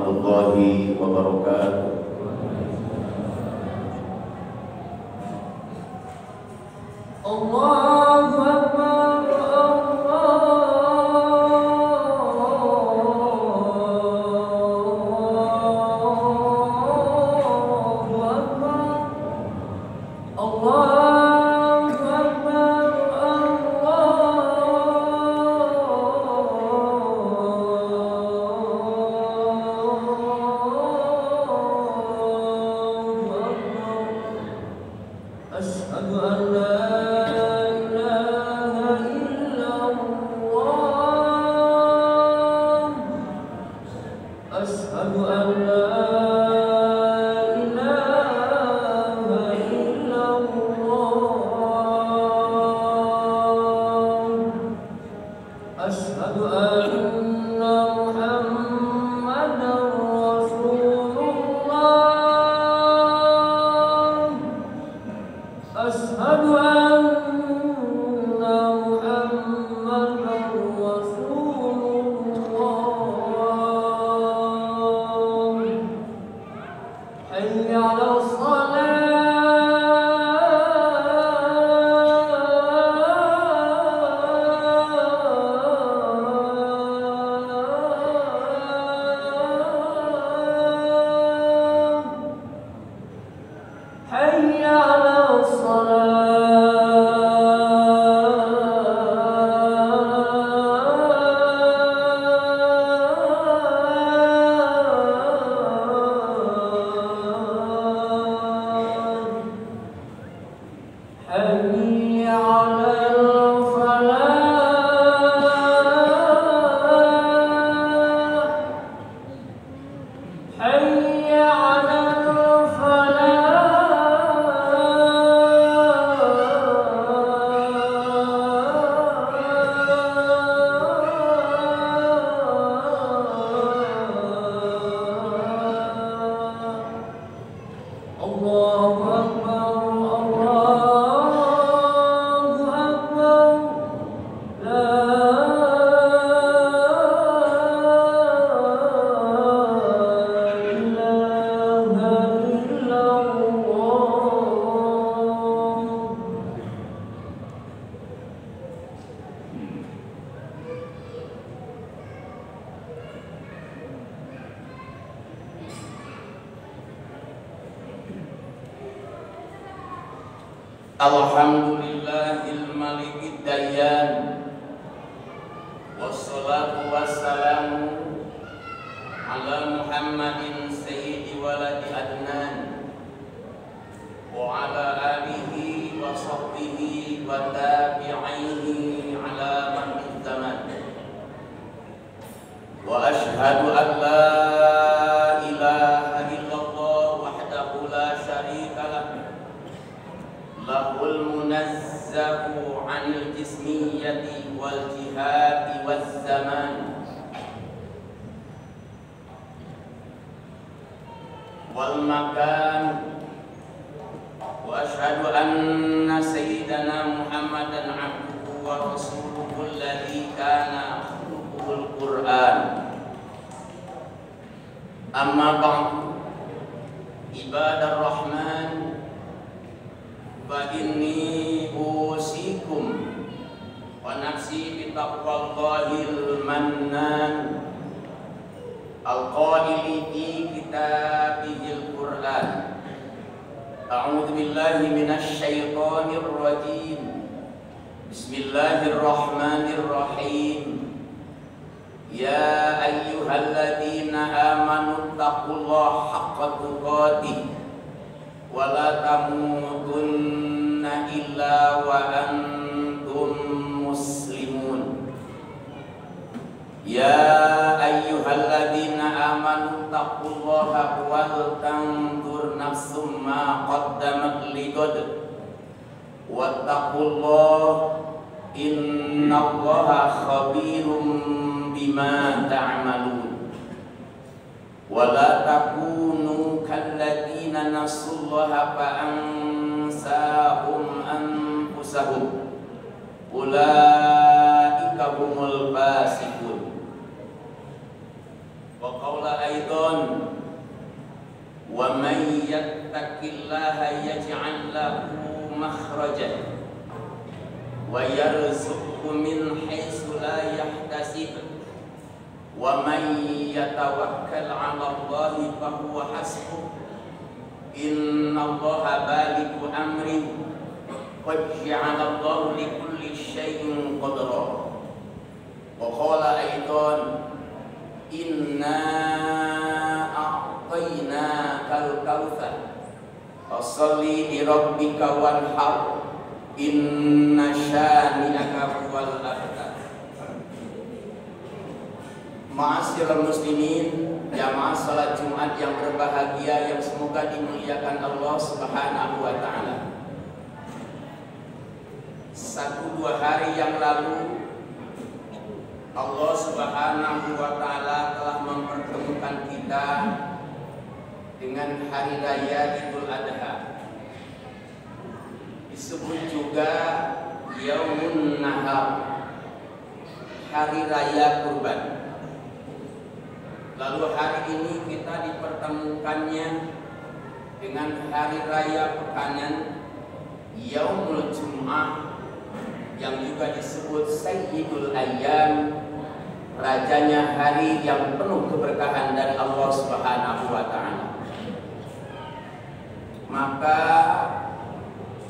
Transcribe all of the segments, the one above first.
warahmatullahi wabarakatuh. Allahu Akbar, Allahu Akbar, Allahu Akbar, Allahu Akbar. Asyhadu an la Asyhadu an la ilaha illallah. Asyhadu anna Muhammadar Rasulullah. Asyhadu anna Muhammadar Rasulullah. Hayya 'alas salah. Hayya 'alas salah. Hayya 'alal falah. Hayya 'alal falah. Allahu Akbar, Allahu Akbar. La ilaha illallah. Alhamdulillahil malikid dayyan, wassalatu wassalamu ala Muhammadin sayyidi waladi adnan wa ala alihi wa sahbihi wa tabi'ihi ala madid zaman. Wa ashhadu an la ilaha illallah wahdahu la syarika lah, lahul munazzahu 'anil jismiyyati wal jihadi waz zaman wal makan. Wa ashhadu anna sayyidana Muhammadan 'abduhu wa rasuluhu alladhi kana khuluquhul Qur'an. Amma ba'du, ibadar rahman, fa inni usikum wa nafsi bi taqwallahil mannan al-qaili fi kitabihil Qur'an. A'udzu billahi minasy syaithanir rajim. Bismillahirrahmanirrahim. Ya ayyuhalladzina amanu taqullaha haqqa tuqatih wa la tamutunna illa wa antum muslimun. Ya ayyuhalladzina amanu taqullaha wal tanzur nafsum ma qaddamat ligad wattaqullaha innallaha khabirum bima ta'malun. Wa la takunu kalladzina nasullaha fa ansahum anfusahum ulaika humul fasiqun. Wa qawla aidan yattaqillaha yaj'al lahu makhrajan wa yarzuqhu min haitsu la yahtasib wa man yatawakkal 'ala Allahi fa huwa hasbuh innallaha balighu amrihi qad ja'ala Allahu likulli syai'in qadra wa qala aidan inna a'tainakal kautsar fasholli li rabbika wanhar inna syani'aka huwal abtar. Ma'asyiral muslimin, jamaah salat Jumat yang berbahagia yang semoga dimuliakan Allah Subhanahu wa taala. 1-2 hari yang lalu Allah Subhanahu wa taala telah mempertemukan kita dengan hari raya Idul Adha. Disebut juga Yaumun Nahar, hari raya kurban. Lalu hari ini kita dipertemukannya dengan hari raya pekanan Yaumul Jum'ah, yang juga disebut Sayyidul Ayyam, rajanya hari yang penuh keberkahan dari Allah Subhanahu wa taala. Maka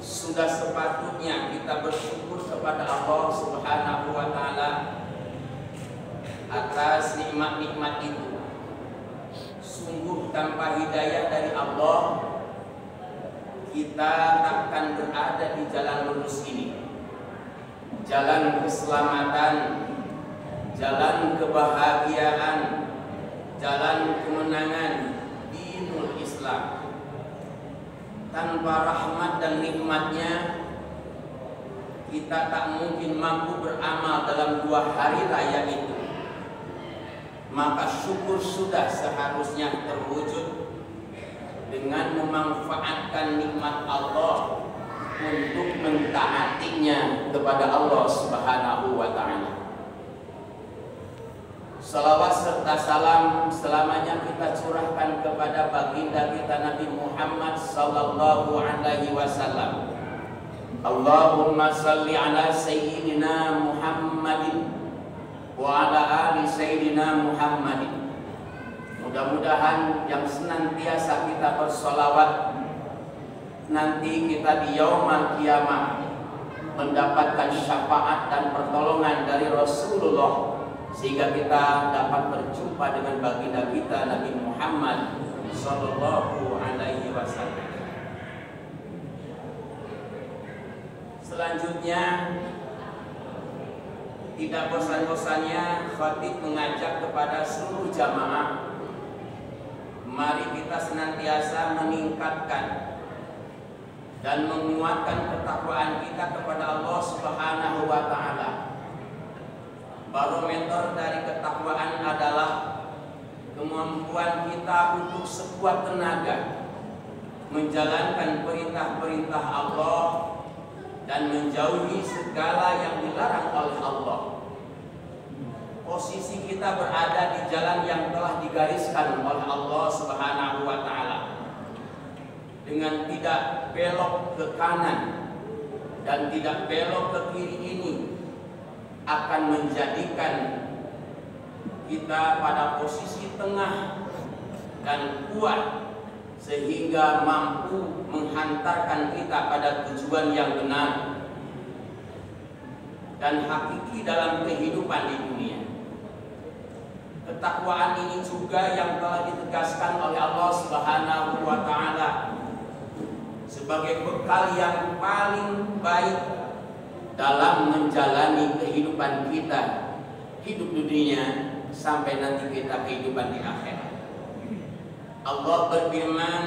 sudah sepatutnya kita bersyukur kepada Allah Subhanahu wa taala atas nikmat-nikmat itu. Sungguh tanpa hidayah dari Allah kita takkan berada di jalan lurus ini, jalan keselamatan, jalan kebahagiaan, jalan kemenangan dinul Islam. Tanpa rahmat dan nikmatnya kita tak mungkin mampu beramal dalam 2 hari raya itu. Maka syukur sudah seharusnya terwujud dengan memanfaatkan nikmat Allah untuk mentaatinya kepada Allah Subhanahu wa taala. Salawat serta salam selamanya kita curahkan kepada baginda kita Nabi Muhammad sallallahu alaihi wasallam. Allahumma salli ala sayyidina Muhammadin wa ala ali sayyidina Muhammadin. Mudah-mudahan yang senantiasa kita bersolawat, nanti kita di yaumul kiamah mendapatkan syafaat dan pertolongan dari Rasulullah, sehingga kita dapat berjumpa dengan baginda kita Nabi Muhammad sallallahu alaihi wasallam. Selanjutnya, tidak bosan-bosannya khatib mengajak kepada seluruh jamaah, mari kita senantiasa meningkatkan dan menguatkan ketakwaan kita kepada Allah Subhanahu wa taala. Barometer dari ketakwaan adalah kemampuan kita untuk sekuat tenaga menjalankan perintah-perintah Allah dan menjauhi segala yang dilarang oleh Allah. Posisi kita berada di jalan yang telah digariskan oleh Allah Subhanahu wa taala, dengan tidak belok ke kanan dan tidak belok ke kiri ini akan menjadikan kita pada posisi tengah dan kuat, sehingga mampu menghantarkan kita pada tujuan yang benar dan hakiki dalam kehidupan di dunia. Ketakwaan ini juga yang telah ditegaskan oleh Allah Subhanahu wa taala sebagai bekal yang paling baik dalam menjalani kehidupan kita, hidup dunia sampai nanti kita kehidupan di akhirat. Allah berfirman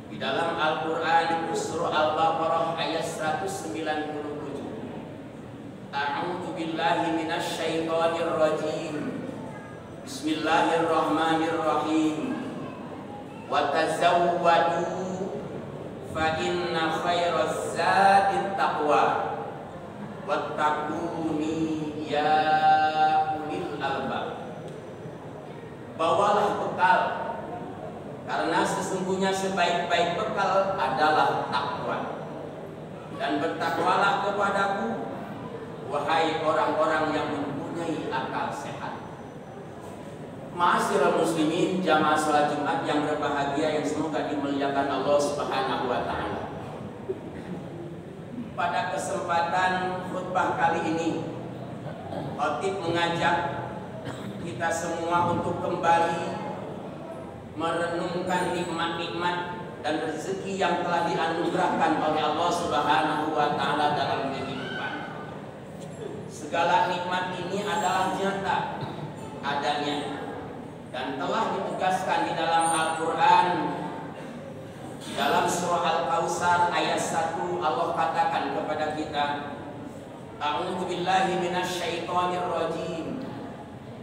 di dalam Al-Qur'an surah Al-Baqarah ayat 197. A'udzu billahi minasy syaithanir rajim. Bismillahirrahmanirrahim. Wa tazawwadu fa inna khairaz zadit taqwa wattaquni ya ulil albab. Bawalah bekal, karena Karena sesungguhnya sebaik-baik bekal adalah takwa. Dan bertakwalah kepadaku, wahai orang-orang yang mempunyai akal sehat. Ma'asyiral muslimin, jamaah salat Jumat yang berbahagia yang semoga dimuliakan Allah Subhanahu wa taala. Pada kesempatan khutbah kali ini, khatib mengajak kita semua untuk kembali merenungkan nikmat-nikmat dan rezeki yang telah dianugerahkan oleh Allah Subhanahu wa taala dalam kehidupan. Segala nikmat ini adalah nyata adanya dan telah ditegaskan di dalam Al-Qur'an. Dalam surah Al-Kautsar ayat 1 Allah katakan kepada kita, A'udzu billahi minasyaitonir rajim.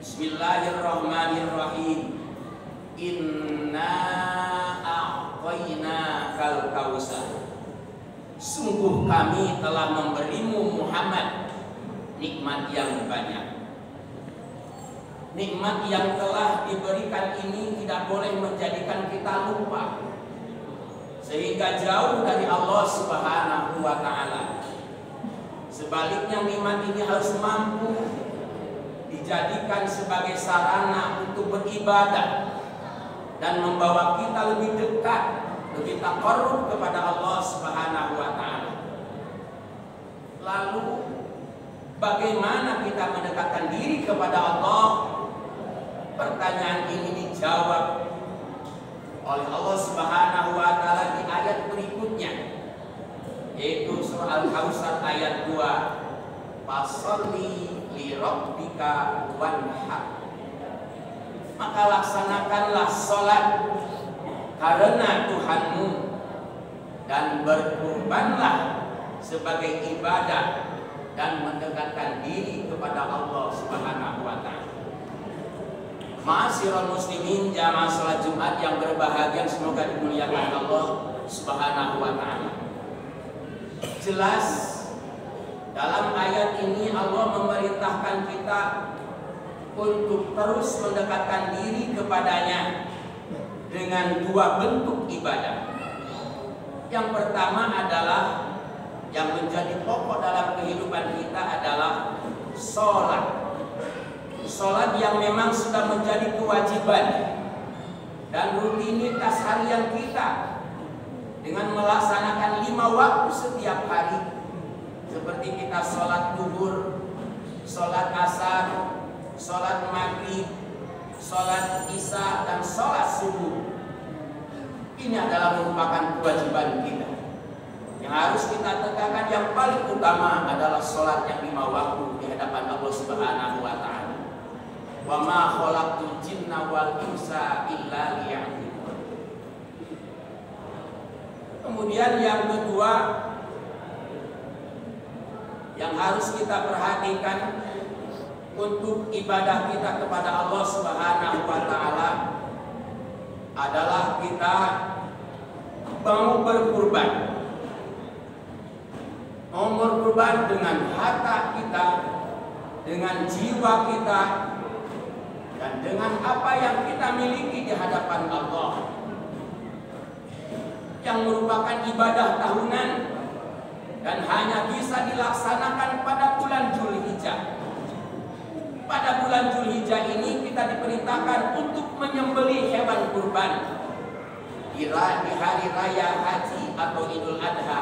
Bismillahirrahmanirrahim. Inna a'tainakal kautsar. Sungguh kami telah memberimu Muhammad nikmat yang banyak. Nikmat yang telah diberikan ini tidak boleh menjadikan kita lupa sehingga jauh dari Allah Subhanahu wa taala. Sebaliknya nikmat ini harus mampu dijadikan sebagai sarana untuk beribadah dan membawa kita lebih dekat, lebih taqarrub kepada Allah Subhanahu wa taala. Lalu bagaimana kita mendekatkan diri kepada Allah? Pertanyaan ini dijawab oleh Allah Subhanahu wa taala di ayat berikutnya, yaitu surah Al-Kautsar ayat 2. Fasholli li rabbika wanhar. Maka laksanakanlah salat karena Tuhanmu dan berkurbanlah sebagai ibadah dan mendekatkan diri kepada Allah Subhanahu wa taala. Ma'asyiral muslimin, jamaah salat Jumat yang berbahagia semoga dimuliakan Allah Subhanahu wa taala. Jelas dalam ayat ini Allah memerintahkan kita untuk terus mendekatkan diri kepadanya dengan dua bentuk ibadah. Yang pertama adalah yang menjadi pokok dalam kehidupan kita adalah sholat. Sholat yang memang sudah menjadi kewajiban dan rutinitas harian kita dengan melaksanakan 5 waktu setiap hari, seperti kita sholat duhur, sholat asar, sholat maghrib, sholat isya, dan sholat subuh. Ini adalah merupakan kewajiban kita yang harus kita tegakkan. Yang paling utama adalah sholat yang 5 waktu di hadapan Allah Subhanahu wa taala. Wa ma khalaqtul jinna wal insa illa liya'budun. Kemudian yang kedua yang harus kita perhatikan untuk ibadah kita kepada Allah Subhanahu wa taala adalah kita mau berkurban. Mau berkurban dengan harta kita, dengan jiwa kita, dan dengan apa yang kita miliki di hadapan Allah, yang merupakan ibadah tahunan dan hanya bisa dilaksanakan pada bulan Dzulhijjah. Pada bulan Dzulhijjah ini kita diperintahkan untuk menyembelih hewan kurban di hari raya haji atau Idul Adha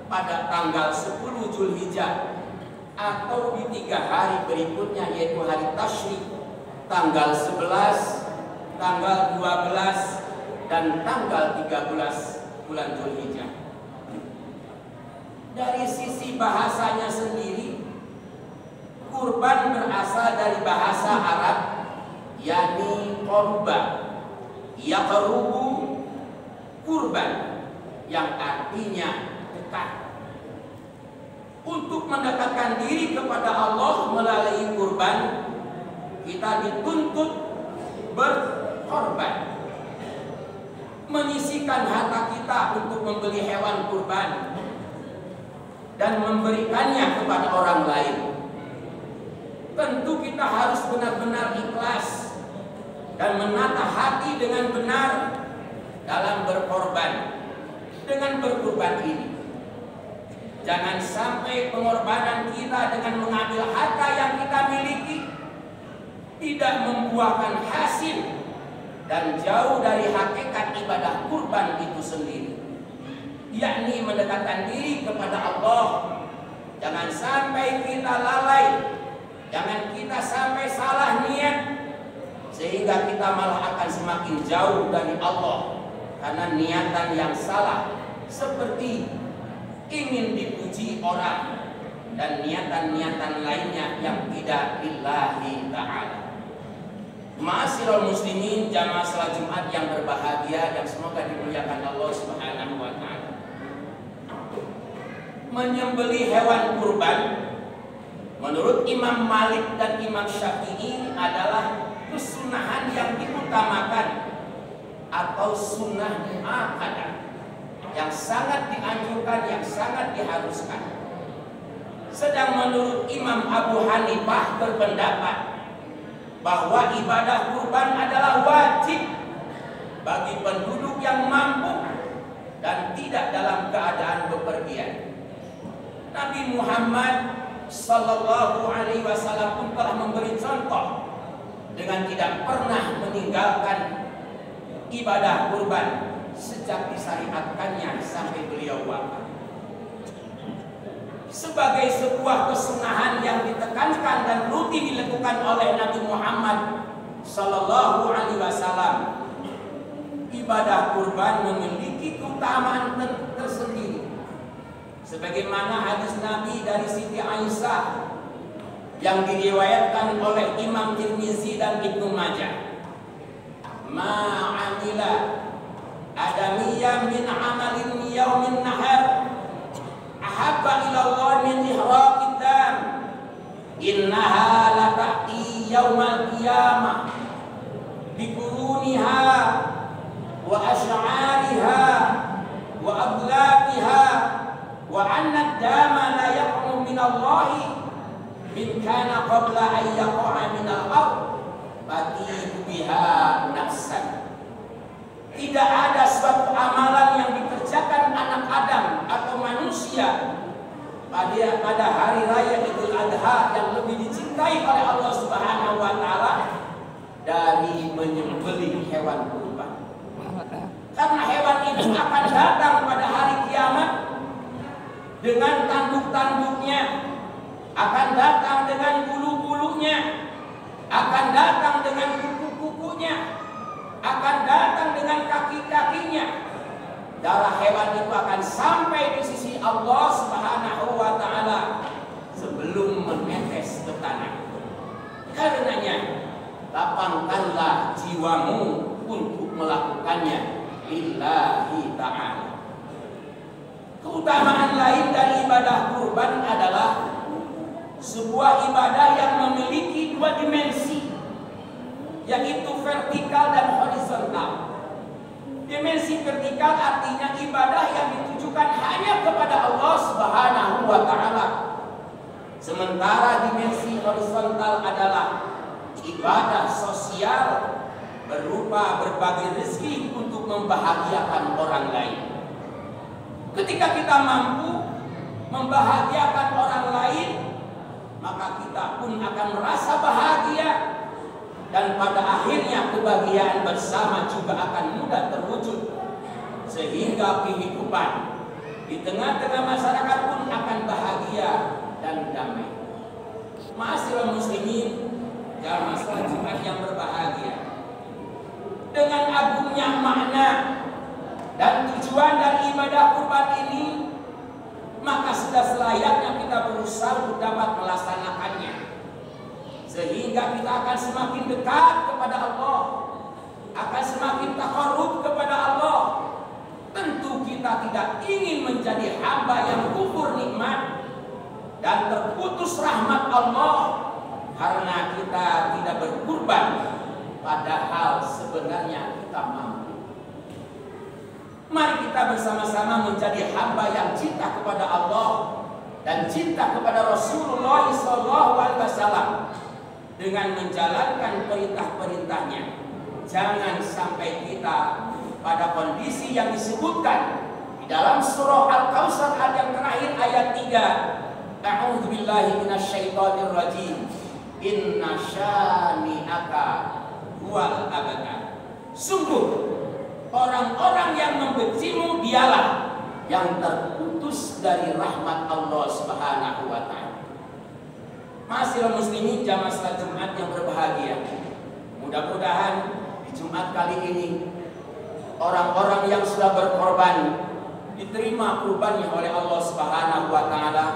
pada tanggal 10 Dzulhijjah atau di 3 hari berikutnya, yaitu hari Tasyrik tanggal 11, tanggal 12, dan tanggal 13 bulan Dzulhijjah. Dari sisi bahasanya sendiri, kurban berasal dari bahasa Arab, yakni qurba, yaqrubu, kurban, yang artinya dekat. Untuk mendekatkan diri kepada Allah melalui kurban, kita dituntut berkorban, menyisikan harta kita untuk membeli hewan kurban dan memberikannya kepada orang lain. Tentu kita harus benar-benar ikhlas dan menata hati dengan benar dalam berkorban. Dengan berkorban ini, jangan sampai pengorbanan kita dengan mengambil harta yang kita miliki tidak membuahkan hasil dan jauh dari hakikat ibadah kurban itu sendiri, yakni mendekatkan diri kepada Allah. Jangan sampai kita lalai, jangan kita sampai salah niat sehingga kita malah akan semakin jauh dari Allah karena niatan yang salah, seperti ingin dipuji orang dan niatan-niatan lainnya yang tidak lillahi ta'ala. Ma'asyiral muslimin, jamaah salat Jumat yang berbahagia yang semoga dimuliakan Allah Subhanahu wa taala. Menyembelih hewan kurban menurut Imam Malik dan Imam Syafi'i adalah kesunahan yang diutamakan atau sunnah muakkadah yang sangat dianjurkan, yang sangat diharuskan. Sedang menurut Imam Abu Hanifah berpendapat bahwa ibadah kurban adalah wajib bagi penduduk yang mampu dan tidak dalam keadaan bepergian. Nabi Muhammad Sallallahu Alaihi Wasallam pun telah memberi contoh dengan tidak pernah meninggalkan ibadah kurban sejak disyariatkannya sampai beliau wafat. Sebagai sebuah kesunahan yang ditekankan dan rutin dilakukan oleh Nabi Muhammad Sallallahu Alaihi Wasallam, ibadah kurban memiliki keutamaan tersendiri. Sebagaimana hadis Nabi dari Siti Aisyah yang diriwayatkan oleh Imam Tirmizi dan Ibnu Majah, ma'amila adamiyya min amalin yaumin nahar ahabba ilallah min ihraqid dam innaha la ta'ti yaumal qiyamah biquruniha wa asy'ariha wa aglabiha wa anna dama la yaqum min Allahi min kana qabla an yaqa'a min al-ard batihu biha nafsan. Tidak ada suatu amalan yang dikerjakan anak Adam atau manusia pada hari raya Idul Adha yang lebih dicintai oleh Allah Subhanahu wa taala dari menyembelih hewan kurban. Karena hewan itu akan datang pada hari kiamat dengan tanduk-tanduknya, akan datang dengan bulu-bulunya, akan datang dengan kuku-kukunya, akan datang dengan kaki-kakinya. Darah hewan itu akan sampai di sisi Allah Subhanahu wa taala sebelum menetes ke tanah. Karenanya, lapangkanlah jiwamu untuk melakukannya lillahi ta'ala. Keutamaan lain dari ibadah kurban adalah sebuah ibadah yang memiliki dua dimensi, yaitu vertikal dan horizontal. Dimensi vertikal artinya ibadah yang ditujukan hanya kepada Allah Subhanahu wa taala. Sementara dimensi horizontal adalah ibadah sosial berupa berbagi rezeki untuk membahagiakan orang lain. Ketika kita mampu membahagiakan orang lain, maka kita pun akan merasa bahagia, dan pada akhirnya kebahagiaan bersama juga akan mudah terwujud, sehingga kehidupan di tengah-tengah masyarakat pun akan bahagia dan damai. Ma'asyiral muslimin, jamaah salat Jumat yang berbahagia, dengan agungnya makna dan tujuan dari ibadah kurban ini, maka sudah selayaknya kita berusaha untuk dapat melaksanakannya, sehingga kita akan semakin dekat kepada Allah, akan semakin taqarrub kepada Allah. Tentu kita tidak ingin menjadi hamba yang kufur nikmat dan terputus rahmat Allah karena kita tidak berkurban, padahal sebenarnya kita mampu. Mari kita bersama-sama menjadi hamba yang cinta kepada Allah dan cinta kepada Rasulullah SAW dengan menjalankan perintah-perintahnya. Jangan sampai kita pada kondisi yang disebutkan di dalam surah Al-Kautsar ayat yang terakhir ayat 3. A'udzubillahi minasyaitonirrajim. Inna syani'aka huwal abtar. Sungguh orang-orang yang membencimu dialah yang terputus dari rahmat Allah Subhanahu wa taala. Ma'asyiral muslimin jamaah salat Jumat yang berbahagia. Mudah-mudahan di Jumat kali ini orang-orang yang sudah berkorban diterima kurbannya oleh Allah Subhanahu wa taala,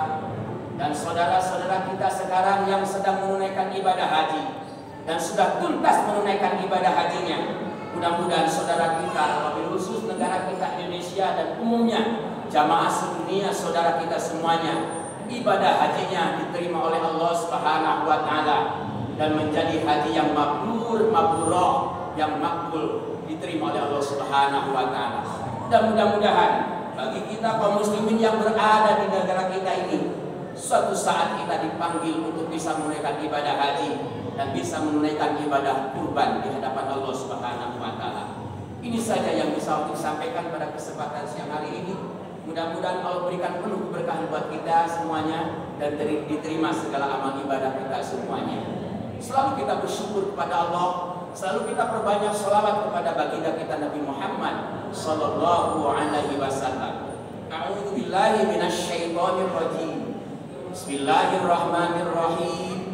dan saudara-saudara kita sekarang yang sedang menunaikan ibadah haji dan sudah tuntas menunaikan ibadah hajinya. Mudah-mudahan saudara kita, wabil khusus negara kita Indonesia dan umumnya jamaah sedunia, saudara kita semuanya, ibadah hajinya diterima oleh Allah Subhanahu wa taala dan menjadi haji yang mabrur, mabrurah, yang makbul, diterima oleh Allah Subhanahu wa taala. Dan mudah-mudahan bagi kita kaum muslimin yang berada di negara kita ini, suatu saat kita dipanggil untuk bisa menunaikan ibadah haji dan bisa menunaikan ibadah kurban di hadapan Allah Subhanahu wa taala. Ini saja yang bisa aku sampaikan pada kesempatan siang hari ini. Mudah-mudahan Allah berikan penuh keberkahan buat kita semuanya dan diterima segala amal ibadah kita semuanya. Selalu kita bersyukur kepada Allah, selalu kita perbanyak sholawat kepada baginda kita Nabi Muhammad sallallahu alaihi wasallam. A'udzubillahi minasyaitonirrajim. Bismillahirrahmanirrahim.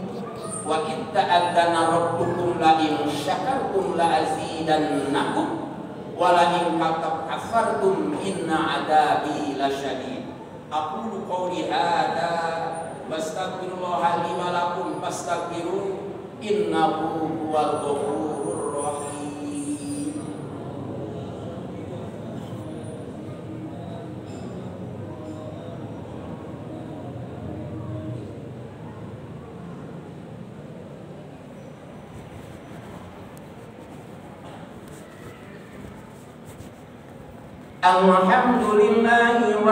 Wa itta'adzana rabbukum la in syakartum la azidannakum wa la in kafartum inna adabi lasyadid. Aqulu qouli hadza wastaghfirullaha li wa lakum fastaghfiruhu innahu huwal ghafurur rahim. Alhamdulillahi wa